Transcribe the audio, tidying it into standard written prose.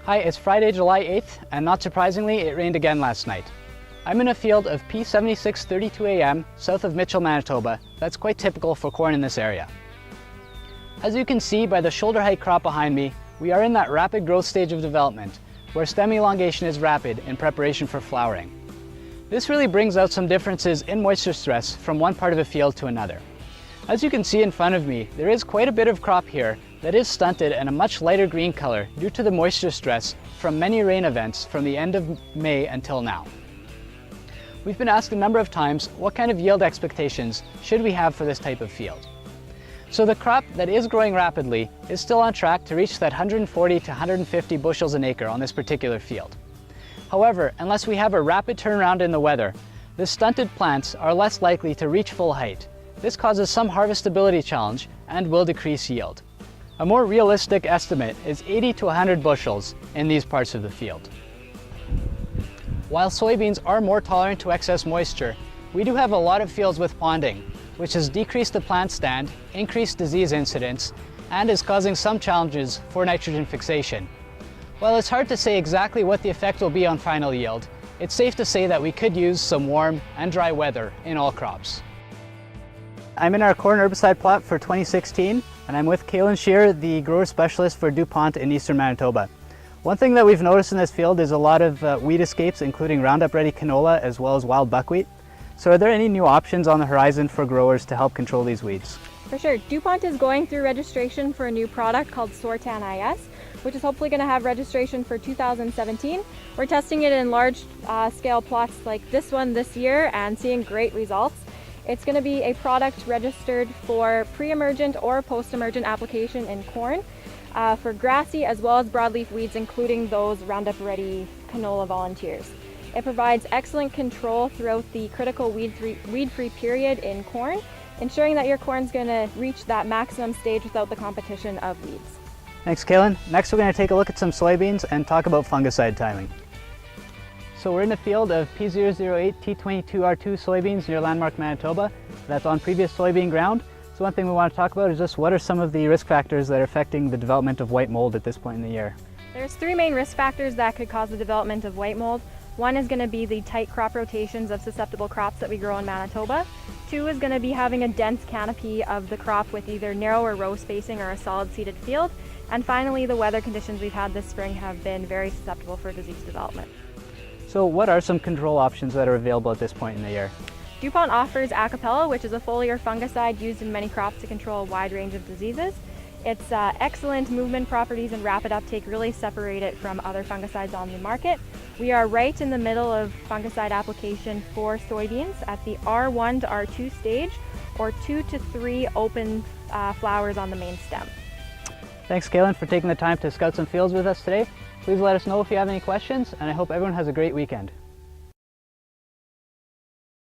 Hi, it's Friday, July 8th, and not surprisingly, it rained again last night. I'm in a field of P7632AM, south of Mitchell, Manitoba. That's quite typical for corn in this area. As you can see by the shoulder height crop behind me, we are in that rapid growth stage of development, where stem elongation is rapid in preparation for flowering. This really brings out some differences in moisture stress from one part of a field to another. As you can see in front of me, there is quite a bit of crop here that is stunted and a much lighter green color due to the moisture stress from many rain events from the end of May until now. We've been asked a number of times what kind of yield expectations should we have for this type of field. So the crop that is growing rapidly is still on track to reach that 140 to 150 bushels an acre on this particular field. However, unless we have a rapid turnaround in the weather, the stunted plants are less likely to reach full height. This causes some harvestability challenge and will decrease yield. A more realistic estimate is 80 to 100 bushels in these parts of the field. While soybeans are more tolerant to excess moisture, we do have a lot of fields with ponding, which has decreased the plant stand, increased disease incidence, and is causing some challenges for nitrogen fixation. While it's hard to say exactly what the effect will be on final yield, it's safe to say that we could use some warm and dry weather in all crops. I'm in our corn herbicide plot for 2016, and I'm with Kaylin Shear, the grower specialist for DuPont in eastern Manitoba. One thing that we've noticed in this field is a lot of weed escapes, including Roundup Ready canola as well as wild buckwheat. So are there any new options on the horizon for growers to help control these weeds? For sure. DuPont is going through registration for a new product called Sortan IS, which is hopefully going to have registration for 2017. We're testing it in large scale plots like this one this year and seeing great results. It's going to be a product registered for pre-emergent or post-emergent application in corn, for grassy as well as broadleaf weeds, including those Roundup Ready canola volunteers. It provides excellent control throughout the critical weed-free period in corn, ensuring that your corn's going to reach that maximum stage without the competition of weeds. Thanks, Kaylin. Next, we're going to take a look at some soybeans and talk about fungicide timing. So we're in the field of P008 T22R2 soybeans near Landmark, Manitoba. That's on previous soybean ground. So one thing we want to talk about is just what are some of the risk factors that are affecting the development of white mold at this point in the year? There's three main risk factors that could cause the development of white mold. One is going to be the tight crop rotations of susceptible crops that we grow in Manitoba. Two is going to be having a dense canopy of the crop with either narrow or row spacing or a solid seeded field. And finally, the weather conditions we've had this spring have been very susceptible for disease development. So what are some control options that are available at this point in the year? DuPont offers Acapella, which is a foliar fungicide used in many crops to control a wide range of diseases. Its excellent movement properties and rapid uptake really separate it from other fungicides on the market. We are right in the middle of fungicide application for soybeans at the R1 to R2 stage, or 2 to 3 open flowers on the main stem. Thanks, Kaylin, for taking the time to scout some fields with us today. Please let us know if you have any questions, and I hope everyone has a great weekend.